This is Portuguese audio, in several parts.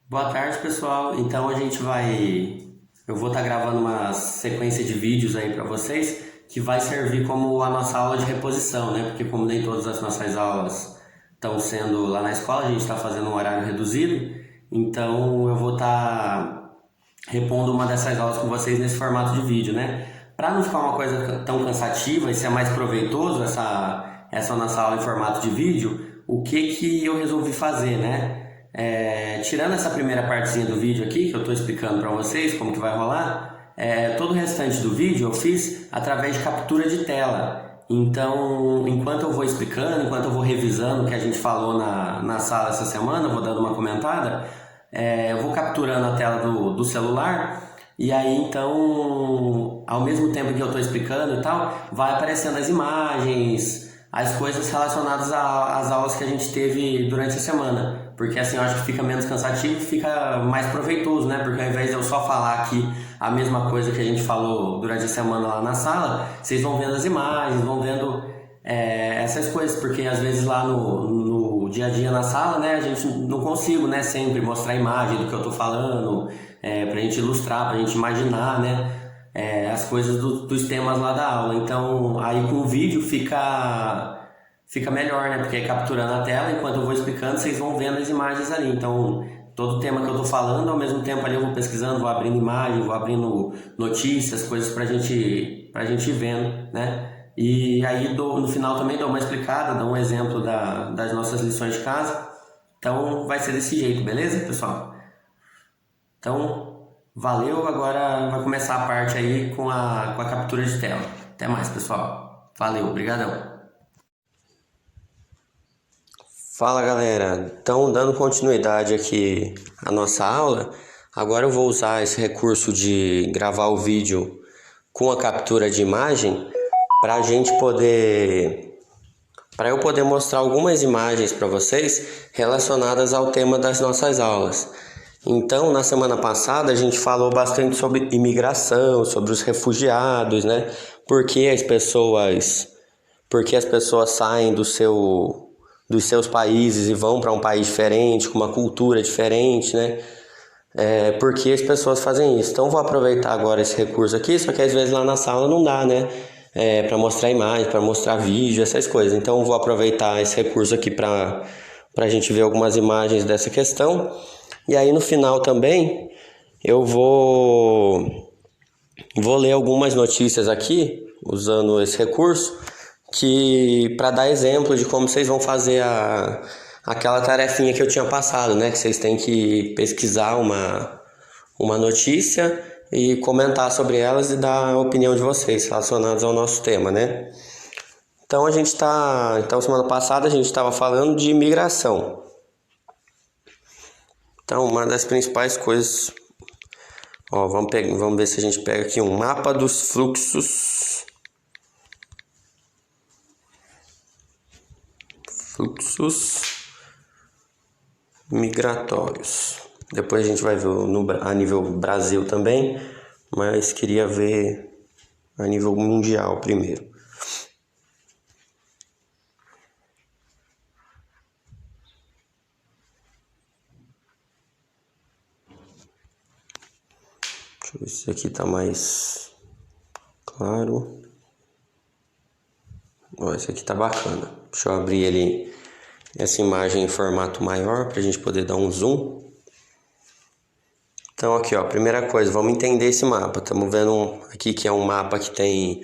Boa tarde, pessoal. Então eu vou estar gravando uma sequência de vídeos aí para vocês que vai servir como a nossa aula de reposição, né? Porque como nem todas as nossas aulas estão sendo lá na escola, a gente está fazendo um horário reduzido, então eu vou estar repondo uma dessas aulas com vocês nesse formato de vídeo, né? Para não ficar uma coisa tão cansativa e ser mais proveitoso essa nossa aula em formato de vídeo, o que que eu resolvi fazer, né? Tirando essa primeira partezinha do vídeo aqui, que eu estou explicando para vocês como que vai rolar, todo o restante do vídeo eu fiz através de captura de tela. Então, enquanto eu vou explicando, enquanto eu vou revisando o que a gente falou na sala essa semana, eu vou dando uma comentada, eu vou capturando a tela do celular e aí então, ao mesmo tempo que eu estou explicando e tal, vai aparecendo as imagens, as coisas relacionadas às aulas que a gente teve durante a semana. Porque assim eu acho que fica menos cansativo e fica mais proveitoso, né? Porque ao invés de eu só falar aqui a mesma coisa que a gente falou durante a semana lá na sala, vocês vão vendo as imagens, vão vendo essas coisas, porque às vezes lá no dia a dia na sala, né, a gente não consigo, né, sempre mostrar a imagem do que eu tô falando, pra gente ilustrar, pra gente imaginar, né, as coisas dos temas lá da aula. Então, aí com o vídeo fica melhor, né? Porque capturando a tela, enquanto eu vou explicando, vocês vão vendo as imagens ali. Então, todo tema que eu tô falando, ao mesmo tempo ali eu vou pesquisando, vou abrindo imagem, vou abrindo notícias, coisas pra gente ir vendo, né? E aí no final também dou uma explicada, dou um exemplo das nossas lições de casa. Então, vai ser desse jeito, beleza, pessoal? Então, valeu. Agora vai começar a parte aí com a captura de tela. Até mais, pessoal. Valeu, obrigadão. Fala galera, então dando continuidade aqui à nossa aula, agora eu vou usar esse recurso de gravar o vídeo com a captura de imagem para a gente poder, para eu poder mostrar algumas imagens para vocês relacionadas ao tema das nossas aulas. Então, na semana passada a gente falou bastante sobre imigração, sobre os refugiados, né? Por que as pessoas saem dos seus países e vão para um país diferente, com uma cultura diferente, né? Por que as pessoas fazem isso? Então vou aproveitar agora esse recurso aqui, só que às vezes lá na sala não dá, né? Para mostrar imagem, para mostrar vídeo, essas coisas. Então vou aproveitar esse recurso aqui para a gente ver algumas imagens dessa questão. E aí no final também eu vou ler algumas notícias aqui, usando esse recurso, que para dar exemplo de como vocês vão fazer aquela tarefinha que eu tinha passado, né? Que vocês têm que pesquisar uma notícia e comentar sobre elas e dar a opinião de vocês relacionadas ao nosso tema, né? Então semana passada a gente estava falando de imigração. Então uma das principais coisas, ó, vamos ver se a gente pega aqui um mapa dos fluxos migratórios. Depois a gente vai ver a nível Brasil também, mas queria ver a nível mundial primeiro. Deixa eu ver se aqui tá mais claro. Ó, esse aqui tá bacana. Deixa eu abrir ele, essa imagem em formato maior para a gente poder dar um zoom. Então aqui, ó, primeira coisa, vamos entender esse mapa. Estamos vendo aqui que é um mapa que tem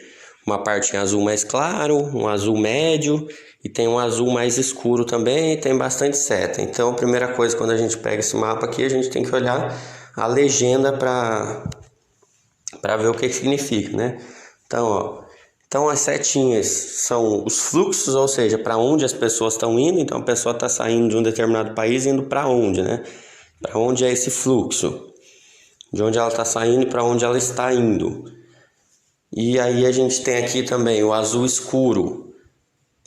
uma parte em azul mais claro, um azul médio e tem um azul mais escuro também e tem bastante seta. Então a primeira coisa, quando a gente pega esse mapa aqui, a gente tem que olhar a legenda para ver o que significa, né? Então, ó, então as setinhas são os fluxos, ou seja, para onde as pessoas estão indo. Então a pessoa está saindo de um determinado país e indo para onde, né? Para onde é esse fluxo? De onde ela está saindo e para onde ela está indo. E aí a gente tem aqui também o azul escuro,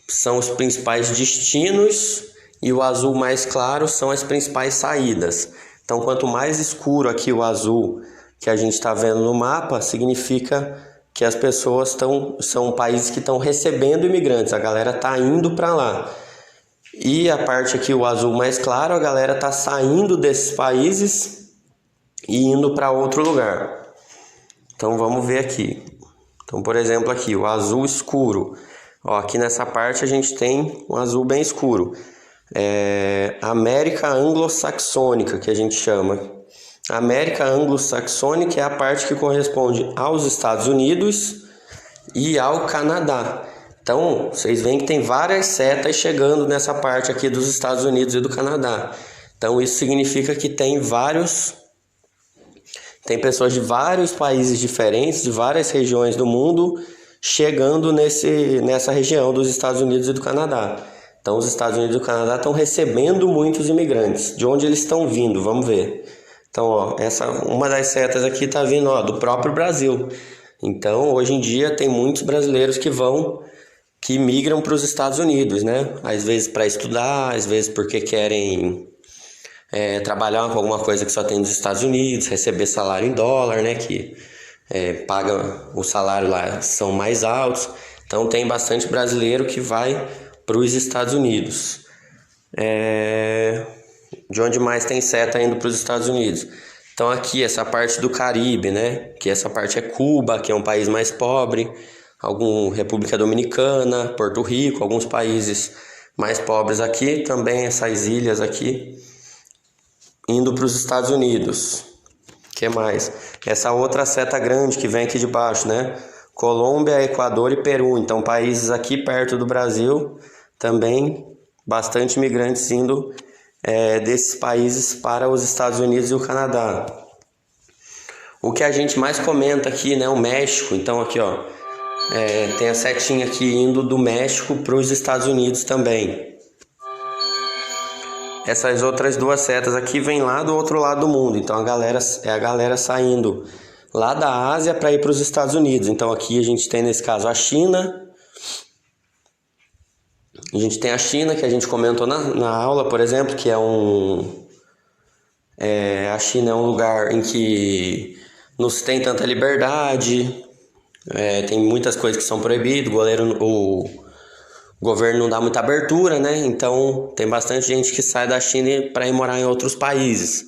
são os principais destinos, e o azul mais claro são as principais saídas. Então quanto mais escuro aqui o azul que a gente está vendo no mapa, significa que as pessoas são países que estão recebendo imigrantes, a galera está indo para lá. E a parte aqui, o azul mais claro, a galera tá saindo desses países e indo para outro lugar. Então vamos ver aqui. Então, por exemplo, aqui o azul escuro. Ó, aqui nessa parte a gente tem um azul bem escuro. América anglo-saxônica, que a gente chama. A América anglo-saxônica é a parte que corresponde aos Estados Unidos e ao Canadá. Então, vocês veem que tem várias setas chegando nessa parte aqui dos Estados Unidos e do Canadá. Então, isso significa que tem pessoas de vários países diferentes, de várias regiões do mundo, chegando nessa região dos Estados Unidos e do Canadá. Então, os Estados Unidos e o Canadá estão recebendo muitos imigrantes. De onde eles estão vindo? Vamos ver. Então, ó, uma das setas aqui está vindo, ó, do próprio Brasil. Então, hoje em dia, tem muitos brasileiros que migram para os Estados Unidos, né? Às vezes para estudar, às vezes porque querem trabalhar com alguma coisa que só tem nos Estados Unidos, receber salário em dólar, né? Que paga o salário lá, são mais altos. Então tem bastante brasileiro que vai para os Estados Unidos. De onde mais tem seta indo para os Estados Unidos? Então aqui essa parte do Caribe, né? Que essa parte é Cuba, que é um país mais pobre. República Dominicana, Porto Rico, alguns países mais pobres aqui, também essas ilhas aqui, indo para os Estados Unidos. O que mais? Essa outra seta grande que vem aqui de baixo, né? Colômbia, Equador e Peru. Então, países aqui perto do Brasil, também bastante imigrantes indo desses países para os Estados Unidos e o Canadá. O que a gente mais comenta aqui, né? O México. Então, aqui, ó. Tem a setinha aqui indo do México para os Estados Unidos também. Essas outras duas setas aqui vêm lá do outro lado do mundo. Então a galera saindo lá da Ásia para ir para os Estados Unidos. Então aqui a gente tem nesse caso a China. A gente tem a China, que a gente comentou na aula, por exemplo, que a China é um lugar em que não se tem tanta liberdade. Tem muitas coisas que são proibidas, o governo não dá muita abertura, né? Então tem bastante gente que sai da China para ir morar em outros países.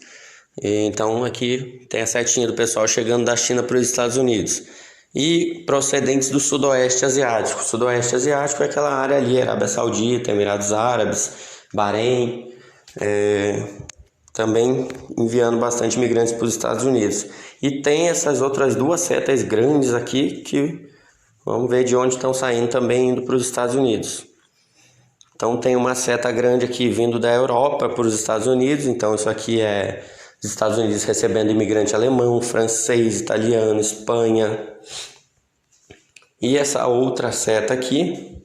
Então aqui tem a setinha do pessoal chegando da China para os Estados Unidos. E procedentes do Sudoeste Asiático. O Sudoeste Asiático é aquela área ali, Arábia Saudita, Emirados Árabes, Bahrein, também enviando bastante imigrantes para os Estados Unidos. E tem essas outras duas setas grandes aqui que vamos ver de onde estão saindo também indo para os Estados Unidos. Então tem uma seta grande aqui vindo da Europa para os Estados Unidos. Então isso aqui é os Estados Unidos recebendo imigrante alemão, francês, italiano, Espanha. E essa outra seta aqui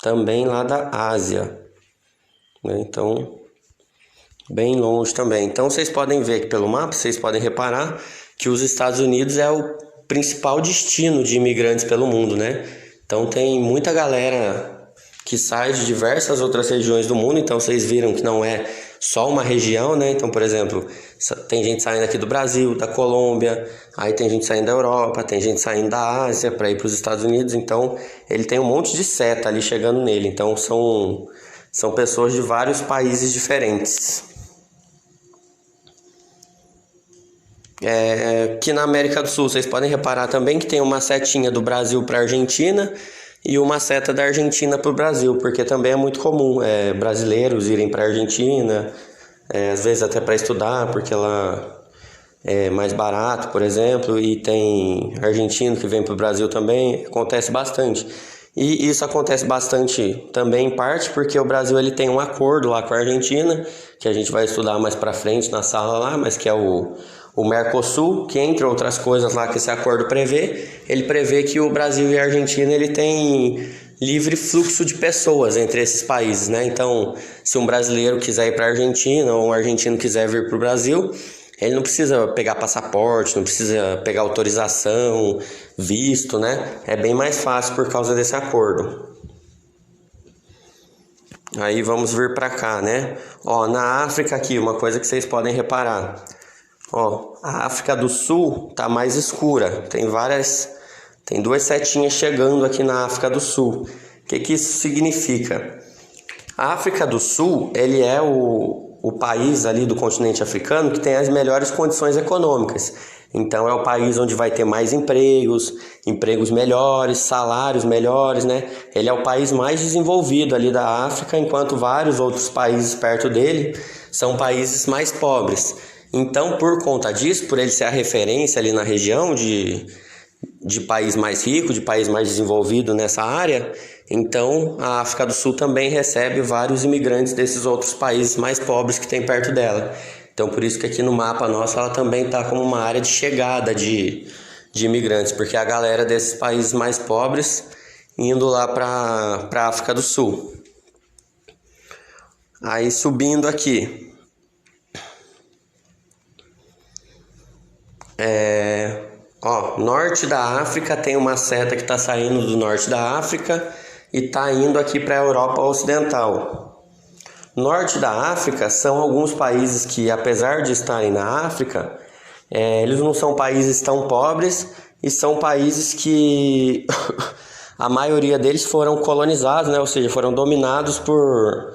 também lá da Ásia, né? Então bem longe também. Então vocês podem ver aqui pelo mapa, vocês podem reparar que os Estados Unidos é o principal destino de imigrantes pelo mundo, né? Então tem muita galera que sai de diversas outras regiões do mundo. Então vocês viram que não é só uma região, né? Então, por exemplo, tem gente saindo aqui do Brasil, da Colômbia, aí tem gente saindo da Europa, tem gente saindo da Ásia para ir para os Estados Unidos. Então ele tem um monte de seta ali chegando nele. Então são pessoas de vários países diferentes. Aqui na América do Sul, vocês podem reparar também que tem uma setinha do Brasil para a Argentina e uma seta da Argentina para o Brasil, porque também é muito comum brasileiros irem para a Argentina, às vezes até para estudar, porque lá é mais barato, por exemplo, e tem argentino que vem para o Brasil também, acontece bastante. E isso acontece bastante também em parte porque o Brasil ele tem um acordo lá com a Argentina, que a gente vai estudar mais para frente na sala lá, mas que é o Mercosul, que entre outras coisas lá que esse acordo prevê, ele prevê que o Brasil e a Argentina ele tem livre fluxo de pessoas entre esses países, né? Então, se um brasileiro quiser ir para a Argentina ou um argentino quiser vir para o Brasil, ele não precisa pegar passaporte, não precisa pegar autorização, visto, né? É bem mais fácil por causa desse acordo. Aí vamos vir para cá, né? Na África aqui, uma coisa que vocês podem reparar. A África do Sul tá mais escura, tem várias Tem duas setinhas chegando aqui na África do Sul. O que isso significa? A África do Sul, ele é o país ali do continente africano que tem as melhores condições econômicas. Então é o país onde vai ter mais empregos, empregos melhores, salários melhores, né? Ele é o país mais desenvolvido ali da África, enquanto vários outros países perto dele são países mais pobres. Então, por conta disso, por ele ser a referência ali na região de país mais rico, de país mais desenvolvido nessa área, então a África do Sul também recebe vários imigrantes desses outros países mais pobres que tem perto dela. Então por isso que aqui no mapa nosso ela também está como uma área de chegada de imigrantes, porque a galera desses países mais pobres indo lá para a África do Sul. Aí subindo aqui, norte da África, tem uma seta que está saindo do norte da África e está indo aqui para a Europa Ocidental. Norte da África são alguns países que, apesar de estarem na África, eles não são países tão pobres e são países que a maioria deles foram colonizados, né? Ou seja, foram dominados por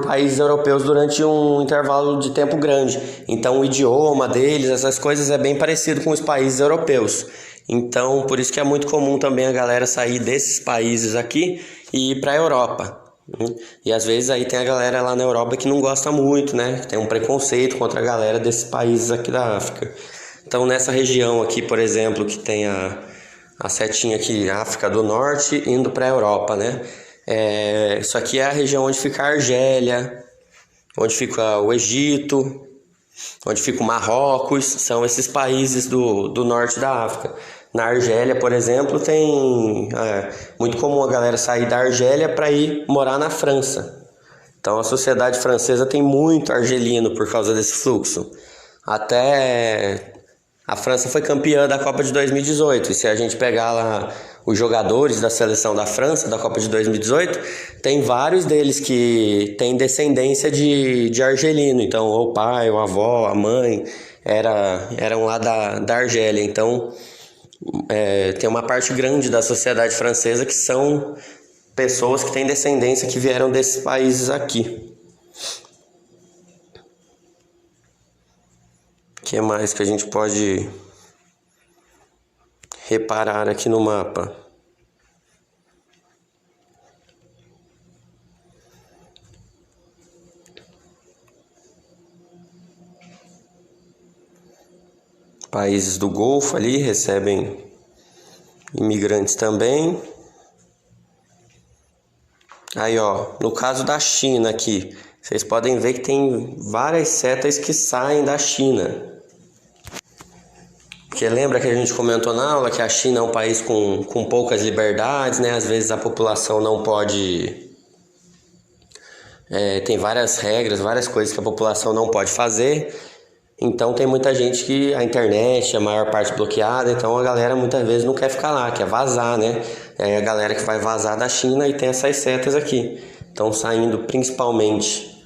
países europeus durante um intervalo de tempo grande. Então o idioma deles, essas coisas é bem parecido com os países europeus. Então por isso que é muito comum também a galera sair desses países aqui e ir para a Europa. E às vezes aí tem a galera lá na Europa que não gosta muito, né? Tem um preconceito contra a galera desses países aqui da África. Então nessa região aqui, por exemplo, que tem a setinha aqui, África do Norte, indo para a Europa, né? Isso aqui é a região onde fica a Argélia, onde fica o Egito, onde fica o Marrocos, são esses países do norte da África. Na Argélia, por exemplo, tem muito comum a galera sair da Argélia para ir morar na França. Então a sociedade francesa tem muito argelino por causa desse fluxo. Até a França foi campeã da Copa de 2018. E se a gente pegar lá os jogadores da seleção da França, da Copa de 2018, tem vários deles que têm descendência de argelino. Então o pai, o avó, a mãe eram lá da Argélia. Então tem uma parte grande da sociedade francesa que são pessoas que têm descendência que vieram desses países aqui. O que mais que a gente pode reparar aqui no mapa? Países do Golfo ali recebem imigrantes também. Aí, no caso da China aqui, vocês podem ver que tem várias setas que saem da China. Porque lembra que a gente comentou na aula que a China é um país com poucas liberdades, né? Às vezes a população não pode... tem várias regras, várias coisas que a população não pode fazer. Então tem muita gente que a internet, a maior parte bloqueada, então a galera muitas vezes não quer ficar lá, quer vazar, né? É a galera que vai vazar da China e tem essas setas aqui. Então saindo principalmente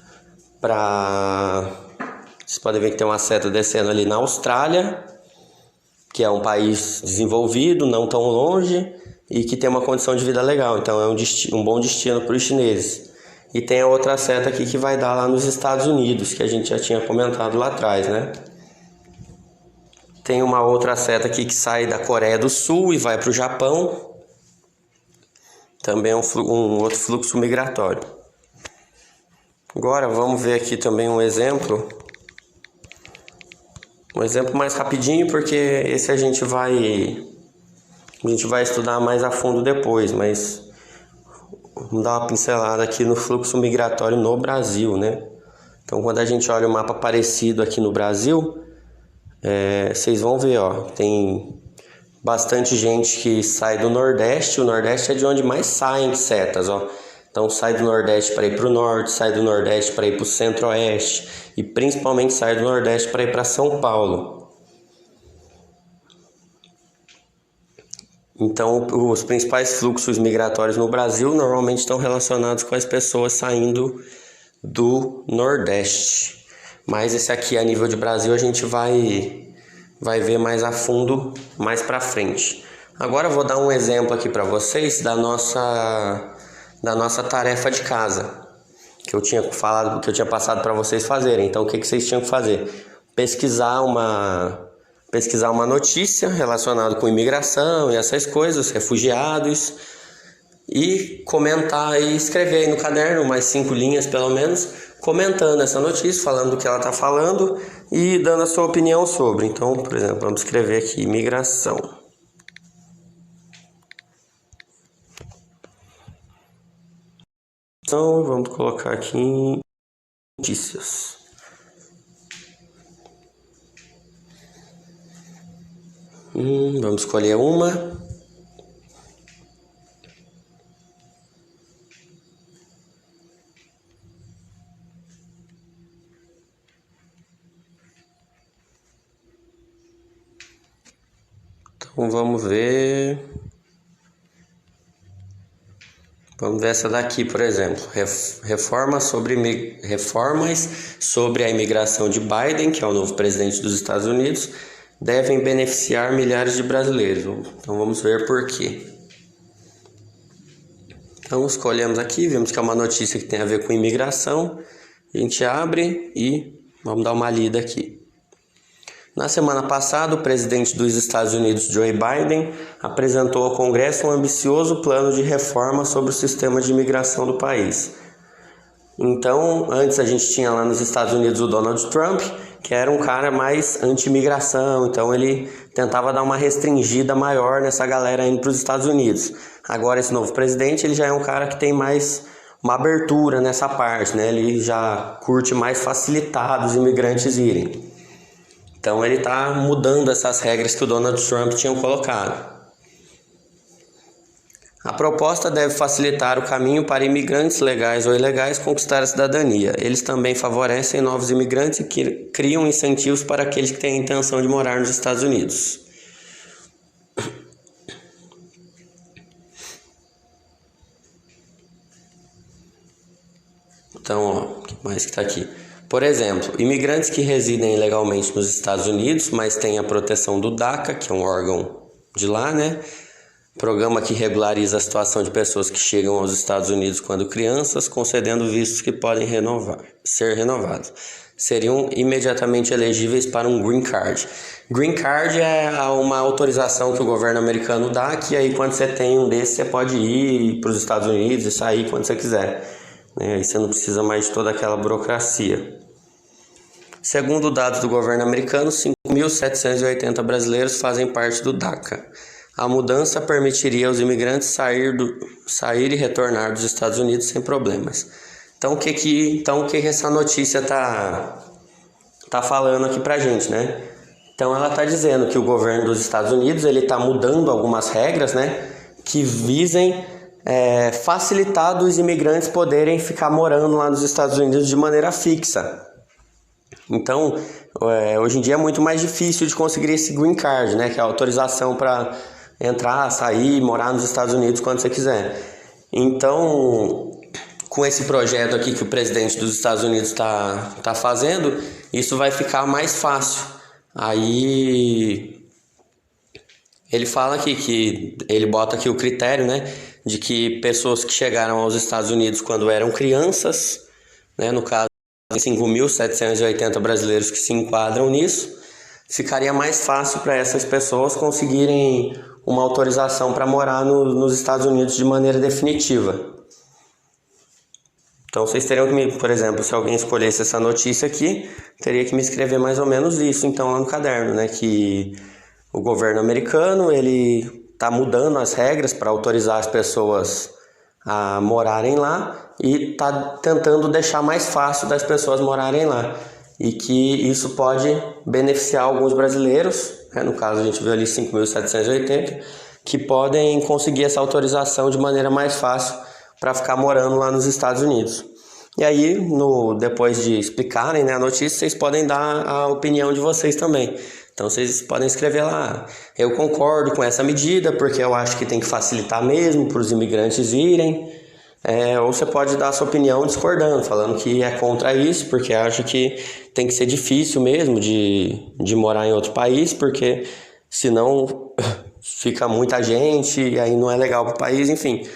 para... Vocês podem ver que tem uma seta descendo ali na Austrália, que é um país desenvolvido, não tão longe e que tem uma condição de vida legal. Então é um bom destino para os chineses. E tem a outra seta aqui que vai dar lá nos Estados Unidos, que a gente já tinha comentado lá atrás, né? Tem uma outra seta aqui que sai da Coreia do Sul e vai para o Japão. Também é um outro fluxo migratório. Agora vamos ver aqui também um exemplo. Um exemplo mais rapidinho, porque esse a gente vai estudar mais a fundo depois, mas vamos dar uma pincelada aqui no fluxo migratório no Brasil, né? Então, quando a gente olha um mapa parecido aqui no Brasil, vocês vão ver, tem bastante gente que sai do Nordeste. O Nordeste é de onde mais saem setas, Então, sai do Nordeste para ir para o Norte, sai do Nordeste para ir para o Centro-Oeste e principalmente sai do Nordeste para ir para São Paulo. Então, os principais fluxos migratórios no Brasil normalmente estão relacionados com as pessoas saindo do Nordeste. Mas esse aqui, a nível de Brasil, a gente vai ver mais a fundo mais para frente. Agora eu vou dar um exemplo aqui para vocês da nossa tarefa de casa, que eu tinha falado, que eu tinha passado para vocês fazerem. Então, o que vocês tinham que fazer? Pesquisar uma notícia relacionada com imigração e essas coisas, refugiados, e comentar e escrever aí no caderno, mais 5 linhas pelo menos, comentando essa notícia, falando do que ela está falando e dando a sua opinião sobre. Então, por exemplo, vamos escrever aqui imigração. Então, vamos colocar aqui em notícias. Vamos escolher uma. Então vamos ver. Vamos ver essa daqui, por exemplo. Reformas sobre a imigração de Biden, que é o novo presidente dos Estados Unidos, devem beneficiar milhares de brasileiros. Então vamos ver por quê. Então escolhemos aqui, vemos que é uma notícia que tem a ver com imigração. A gente abre e vamos dar uma lida aqui. Na semana passada, o presidente dos Estados Unidos, Joe Biden, apresentou ao Congresso um ambicioso plano de reforma sobre o sistema de imigração do país. Então, antes a gente tinha lá nos Estados Unidos o Donald Trump, que era um cara mais anti-imigração, então ele tentava dar uma restringida maior nessa galera indo para os Estados Unidos. Agora esse novo presidente, ele já é um cara que tem mais uma abertura nessa parte, né? Ele já curte mais facilitar os imigrantes irem. Então ele está mudando essas regras que o Donald Trump tinha colocado. A proposta deve facilitar o caminho para imigrantes legais ou ilegais conquistar a cidadania. Eles também favorecem novos imigrantes e criam incentivos para aqueles que têm a intenção de morar nos Estados Unidos. Então, o que mais que está aqui? Por exemplo, imigrantes que residem ilegalmente nos Estados Unidos, mas têm a proteção do DACA, que é um órgão de lá, né? Programa que regulariza a situação de pessoas que chegam aos Estados Unidos quando crianças, concedendo vistos que podem ser renovados. Seriam imediatamente elegíveis para um Green Card. Green Card é uma autorização que o governo americano dá, que aí quando você tem um desses, você pode ir para os Estados Unidos e sair quando você quiser. Aí você não precisa mais de toda aquela burocracia. Segundo dados do governo americano, 5.780 brasileiros fazem parte do DACA. A mudança permitiria aos imigrantes sair e retornar dos Estados Unidos sem problemas. Então, o que essa notícia tá falando aqui pra gente, né? Então, ela está dizendo que o governo dos Estados Unidos ele está mudando algumas regras, né? Que visem facilitar dos imigrantes poderem ficar morando lá nos Estados Unidos de maneira fixa. Então, hoje em dia é muito mais difícil de conseguir esse Green Card, né? Que é a autorização para entrar, sair, morar nos Estados Unidos quando você quiser. Então, com esse projeto aqui que o presidente dos Estados Unidos tá fazendo, isso vai ficar mais fácil. Aí ele fala aqui que ele bota aqui o critério, né, de que pessoas que chegaram aos Estados Unidos quando eram crianças, né, no caso 5.780 brasileiros que se enquadram nisso, ficaria mais fácil para essas pessoas conseguirem uma autorização para morar nos Estados Unidos de maneira definitiva. Então vocês teriam que por exemplo, se alguém escolhesse essa notícia aqui, teria que me escrever mais ou menos isso então lá no caderno, né, que o governo americano ele está mudando as regras para autorizar as pessoas a morarem lá e está tentando deixar mais fácil das pessoas morarem lá e que isso pode beneficiar alguns brasileiros, né? No caso a gente viu ali 5.780, que podem conseguir essa autorização de maneira mais fácil para ficar morando lá nos Estados Unidos. E aí, depois de explicarem, né, a notícia, vocês podem dar a opinião de vocês também. Então vocês podem escrever lá, eu concordo com essa medida porque eu acho que tem que facilitar mesmo para os imigrantes irem, ou você pode dar a sua opinião discordando, falando que é contra isso porque acha que tem que ser difícil mesmo de morar em outro país, porque senão fica muita gente e aí não é legal pro país, enfim.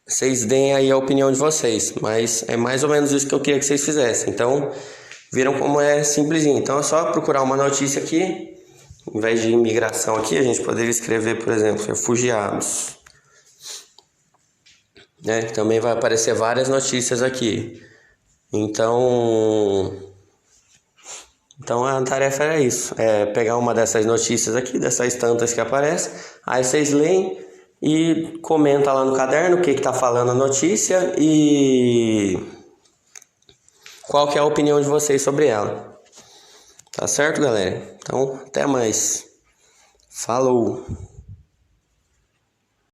Vocês deem aí a opinião de vocês, mas é mais ou menos isso que eu queria que vocês fizessem. Então, viram como é simplesinho. Então é só procurar uma notícia aqui, em vez de imigração aqui, a gente poderia escrever, por exemplo, refugiados, né? Também vai aparecer várias notícias aqui. Então a tarefa era isso, é pegar uma dessas notícias aqui, dessas tantas que aparecem, aí vocês leem e comenta lá no caderno o que está falando a notícia e qual que é a opinião de vocês sobre ela. Tá certo, galera? Então, até mais. Falou!